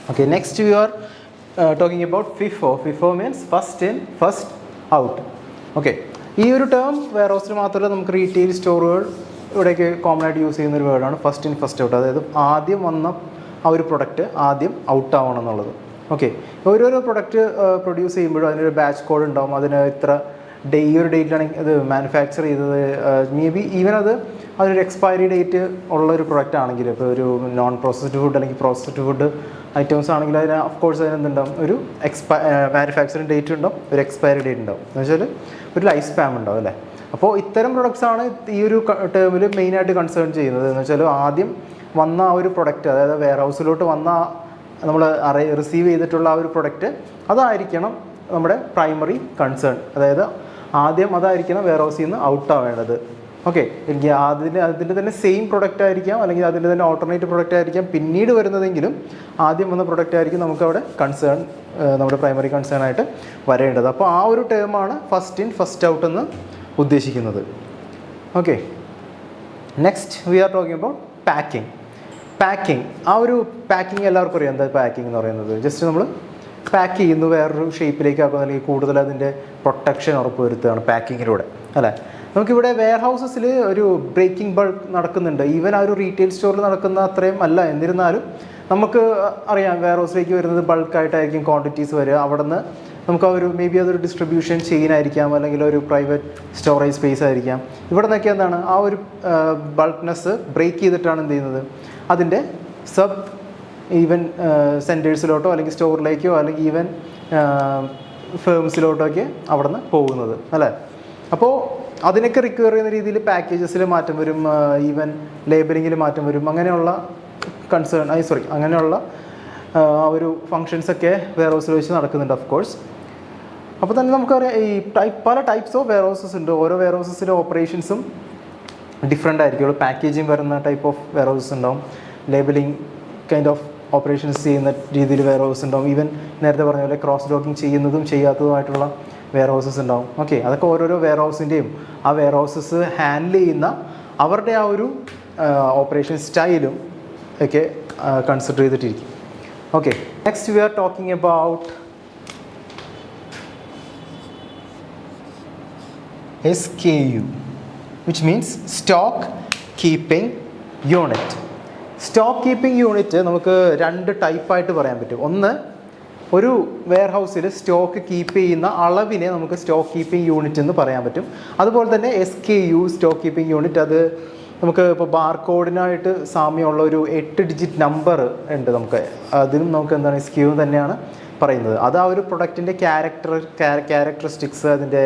Okay, next we are talking about FIFO. FIFO means first in, first out. Okay, ഈ ഒരു term wear ഹൗസിൽ മാത്രമല്ല നമുക്ക് retail സ്റ്റോറുകൾ ഇവിടേക്ക് കോമൺ ആയിട്ട് യൂസ് ചെയ്യുന്ന ഒരു വേർഡാണ് ഫസ്റ്റ് ഇൻ ഫസ്റ്റ് ഔട്ട്. അതായത് ആദ്യം വന്ന ആ ഒരു പ്രൊഡക്റ്റ് ആദ്യം ഔട്ട് ആവണം എന്നുള്ളത്. ഓക്കെ, ഓരോരോ പ്രൊഡക്റ്റ് പ്രൊഡ്യൂസ് ചെയ്യുമ്പോഴും അതിനൊരു ബാച്ച് കോഡ് ഉണ്ടാവും. അതിന് ഇത്ര ഈ ഒരു ഡേറ്റിലാണെങ്കിൽ അത് മാനുഫാക്ചർ ചെയ്തത് മേ ബി ഈവൻ അതൊരു എക്സ്പയറി ഡേറ്റ് ഉള്ള ഒരു പ്രൊഡക്റ്റ് ആണെങ്കിൽ, ഇപ്പോൾ ഒരു നോൺ പ്രോസസ്ഡ് ഫുഡ് അല്ലെങ്കിൽ പ്രോസസ്ഡ് ഫുഡ് ഐറ്റംസ് ആണെങ്കിൽ അതിന് ഓഫ്കോഴ്സ് അതിനെന്തുണ്ടാവും, ഒരു മാനുഫാക്ചറിങ് ഡേറ്റ് ഉണ്ടാവും, ഒരു എക്സ്പയറി ഡേറ്റ് ഉണ്ടാവും. എന്ന് വെച്ചാൽ ഒരു ലൈഫ് സ്പാം ഉണ്ടാവും അല്ലേ. അപ്പോൾ ഇത്തരം പ്രൊഡക്ട്സാണ് ഈ ഒരു ടേമിൽ മെയിനായിട്ട് കൺസേൺ ചെയ്യുന്നത്. എന്ന് വെച്ചാൽ ആദ്യം വന്ന ആ ഒരു പ്രൊഡക്റ്റ്, അതായത് വെയർ ഹൗസിലോട്ട് വന്ന നമ്മൾ റിസീവ് ചെയ്തിട്ടുള്ള ആ ഒരു പ്രൊഡക്റ്റ് അതായിരിക്കണം നമ്മുടെ പ്രൈമറി കൺസേൺ. അതായത് ആദ്യം അതായിരിക്കണം വെയർ ഹൗസിൽ നിന്ന് ഔട്ട് ആവേണ്ടത്. ഓക്കെ, എനിക്ക് അതിൻ്റെ തന്നെ സെയിം പ്രൊഡക്റ്റ് ആയിരിക്കാം, അല്ലെങ്കിൽ അതിൻ്റെ തന്നെ ഓൾട്ടർനേറ്റീവ് പ്രൊഡക്റ്റ് ആയിരിക്കാം പിന്നീട് വരുന്നതെങ്കിലും ആദ്യം വന്ന പ്രൊഡക്റ്റ് ആയിരിക്കും നമുക്കവിടെ കൺസേൺ, നമ്മുടെ പ്രൈമറി കൺസേൺ ആയിട്ട് വരേണ്ടത്. അപ്പോൾ ആ ഒരു ടേമാണ് ഫസ്റ്റ് ഇൻ ഫസ്റ്റ് ഔട്ട് എന്ന് ഉദ്ദേശിക്കുന്നത്. Okay, next we are talking about packing. ആ ഒരു പാക്കിംഗ് എല്ലാവർക്കും അറിയാം. എന്താ പാക്കിംഗ് എന്ന് പറയുന്നത്? ജസ്റ്റ് നമ്മൾ പാക്ക് ചെയ്യുന്നു, വേറൊരു ഷേപ്പിലേക്ക് ആക്കുന്നു, അല്ലെങ്കിൽ കൂടുതൽ അതിൻ്റെ പ്രൊട്ടക്ഷൻ ഉറപ്പുവരുത്തുകയാണ് പാക്കിങ്ങിലൂടെ അല്ലേ. നമുക്കിവിടെ വെയർ ഹൗസസിൽ ഒരു ബ്രേക്കിംഗ് ബൾക്ക് നടക്കുന്നുണ്ട്. ഈവൻ ആ ഒരു റീറ്റെയിൽ സ്റ്റോറിൽ നടക്കുന്ന അത്രയും അല്ല, എന്നിരുന്നാലും നമുക്ക് അറിയാം വെയർ ഹൗസിലേക്ക് വരുന്നത് ബൾക്കായിട്ടായിരിക്കും ക്വാണ്ടിറ്റീസ് വരിക. അവിടെ നിന്ന് നമുക്ക് ആ ഒരു മേ ബി അതൊരു ഡിസ്ട്രിബ്യൂഷൻ ചെയിൻ ആയിരിക്കാം, അല്ലെങ്കിൽ ഒരു പ്രൈവറ്റ് സ്റ്റോറേജ് സ്പേസ് ആയിരിക്കാം. ഇവിടെ നിന്നൊക്കെ എന്താണ് ആ ഒരു ബൾക്ക്നെസ് ബ്രേക്ക് ചെയ്തിട്ടാണ് എന്ത് ചെയ്യുന്നത്, അതിൻ്റെ സബ് ഈവൻ സെൻറ്റേഴ്സിലോട്ടോ അല്ലെങ്കിൽ സ്റ്റോറിലേക്കോ അല്ലെങ്കിൽ ഈവൻ ഫേംസിലോട്ടോ ഒക്കെ അവിടെ നിന്ന് പോകുന്നത് അല്ലേ. അപ്പോൾ അതിനൊക്കെ റിക്വയർ ചെയ്യുന്ന രീതിയിൽ പാക്കേജസിൽ മാറ്റം വരും, ഈവൻ ലേബലിങ്ങിൽ മാറ്റം വരും. അങ്ങനെയുള്ള അങ്ങനെയുള്ള ആ ഒരു ഫങ്ഷൻസൊക്കെ വെയർ ഹൗസിൽ വെച്ച് നടക്കുന്നുണ്ട് ഓഫ് കോഴ്സ്. അപ്പോൾ തന്നെ നമുക്കറിയാം ഈ പല ടൈപ്സ് ഓഫ് വെയർ ഹൗസസ് ഉണ്ട്. ഓരോ വെയർ ഹൗസസിൻ്റെ ഓപ്പറേഷൻസും ഡിഫറെൻ്റ് ആയിരിക്കും. പാക്കേജിങ് വരുന്ന ടൈപ്പ് ഓഫ് വെയർ ഹൗസസ് ഉണ്ടാവും, ലേബലിംഗ് കൈൻഡ് ഓഫ് ഓപ്പറേഷൻസ് ചെയ്യുന്ന രീതിയിൽ വെയർ ഹൗസ് ഉണ്ടാവും. ഈവൻ നേരത്തെ പറഞ്ഞ പോലെ ക്രോസ് ഡോക്കിംഗ് ചെയ്യുന്നതും ചെയ്യാത്തതുമായിട്ടുള്ള വെയർ ഹൗസസ് ഉണ്ടാവും. ഓക്കെ, അതൊക്കെ ഓരോരോ വെയർ ഹൗസിൻ്റെയും ആ വെയർ ഹൗസസ് ഹാൻഡിൽ ചെയ്യുന്ന അവരുടെ ആ ഒരു ഓപ്പറേഷൻ സ്റ്റൈലും ഒക്കെ കൺസിഡർ ചെയ്തിട്ടിരിക്കും. Okay, next we are talking about SKU, which means stock keeping unit. Stock keeping unit നമുക്ക് രണ്ട് ടൈപ്പായിട്ട് പറയാൻ പറ്റും. ഒന്ന്, ഒരു വെയർ ഹൗസിൽ സ്റ്റോക്ക് കീപ്പ് ചെയ്യുന്ന അളവിനെ നമുക്ക് സ്റ്റോക്ക് കീപ്പിംഗ് യൂണിറ്റ് എന്ന് പറയാൻ പറ്റും. അതുപോലെ തന്നെ SKU സ്റ്റോക്ക് കീപ്പിംഗ് യൂണിറ്റ്, അത് നമുക്ക് ഇപ്പോൾ ബാർകോഡിനായിട്ട് സാമ്യമുള്ള ഒരു 8 ഡിജിറ്റ് നമ്പർ ഉണ്ട് നമുക്ക്. അതിനും നമുക്ക് എന്താണ് SKU തന്നെയാണ് പറയുന്നത്. അത് ആ ഒരു പ്രൊഡക്റ്റിൻ്റെ ക്യാരക്ടറിസ്റ്റിക്സ്, അതിൻ്റെ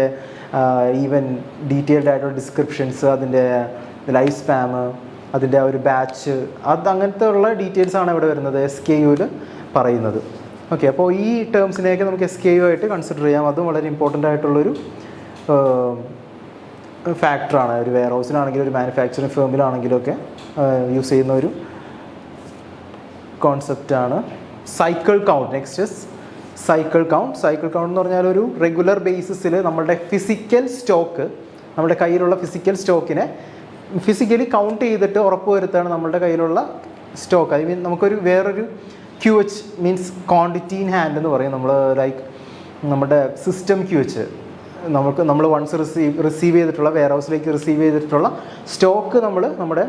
ഈവൻ ഡീറ്റെയിൽഡ് ആയിട്ടുള്ള ഡിസ്ക്രിപ്ഷൻസ്, അതിൻ്റെ ലൈഫ് സ്പാം, അതിൻ്റെ ആ ഒരു ബാച്ച്, അങ്ങനത്തെ ഉള്ള ഡീറ്റെയിൽസാണ് ഇവിടെ വരുന്നത് SKUവിൽ പറയുന്നത്. ഓക്കെ, അപ്പോൾ ഈ ടേംസിനെയൊക്കെ നമുക്ക് SKU ആയിട്ട് കൺസിഡർ ചെയ്യാം. അതും വളരെ ഇമ്പോർട്ടൻ്റ് ആയിട്ടുള്ളൊരു ഫാക്ടറാണ്. ഒരു വെയർ ഹൗസിലാണെങ്കിലും ഒരു മാനുഫാക്ചറിങ് ഫേമിലാണെങ്കിലും ഒക്കെ യൂസ് ചെയ്യുന്ന ഒരു കോൺസെപ്റ്റാണ്. Cycle count. Next is cycle count എന്ന് പറഞ്ഞാൽ ഒരു റെഗുലർ ബേസിസിൽ നമ്മുടെ ഫിസിക്കൽ സ്റ്റോക്ക്, നമ്മുടെ കയ്യിലുള്ള ഫിസിക്കൽ സ്റ്റോക്കിനെ ഫിസിക്കലി കൗണ്ട് ചെയ്തിട്ട് ഉറപ്പ് വരുത്താണ് നമ്മളുടെ കയ്യിലുള്ള സ്റ്റോക്ക്. ഐ മീൻ നമുക്കൊരു വേറൊരു QH means quantity in hand എന്ന് പറയും നമ്മൾ. ലൈക്ക് നമ്മുടെ സിസ്റ്റം QH, നമ്മൾ വൺസ് റിസീവ് ചെയ്തിട്ടുള്ള വെയർ ഹൗസിലേക്ക് റിസീവ് ചെയ്തിട്ടുള്ള സ്റ്റോക്ക് നമ്മുടെ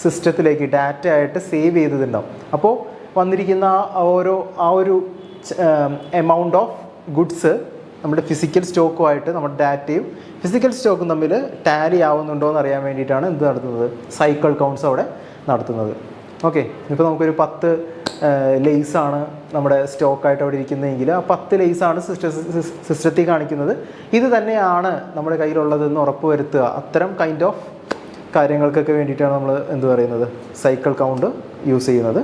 സിസ്റ്റത്തിലേക്ക് ഡാറ്റ ആയിട്ട് സേവ് ചെയ്തിട്ടുണ്ടാവും. അപ്പോൾ വന്നിരിക്കുന്ന ആ ഒരു എമൗണ്ട് ഓഫ് ഗുഡ്സ് നമ്മുടെ ഫിസിക്കൽ സ്റ്റോക്കുമായിട്ട് നമ്മുടെ ഡാറ്റയും ഫിസിക്കൽ സ്റ്റോക്കും തമ്മിൽ ടാലി ആവുന്നുണ്ടോ എന്ന് അറിയാൻ വേണ്ടിയിട്ടാണ് എന്ത് നടത്തുന്നത്, സൈക്കിൾ കൗണ്ട്സ് അവിടെ നടത്തുന്നത്. ഓക്കെ, ഇപ്പോൾ നമുക്കൊരു 10 ലെയ്സാണ് നമ്മുടെ സ്റ്റോക്കായിട്ട് അവിടെ ഇരിക്കുന്നതെങ്കിൽ ആ 10 ലെയ്സാണ് സിസ്റ്റത്തിൽ കാണിക്കുന്നത്. ഇത് തന്നെയാണ് നമ്മുടെ കയ്യിലുള്ളതെന്ന് ഉറപ്പ് വരുത്തുക. അത്തരം കൈൻഡ് ഓഫ് കാര്യങ്ങൾക്കൊക്കെ വേണ്ടിയിട്ടാണ് നമ്മൾ എന്ത് പറയുന്നത്, സൈക്കിൾ കൗണ്ട് യൂസ് ചെയ്യുന്നത്.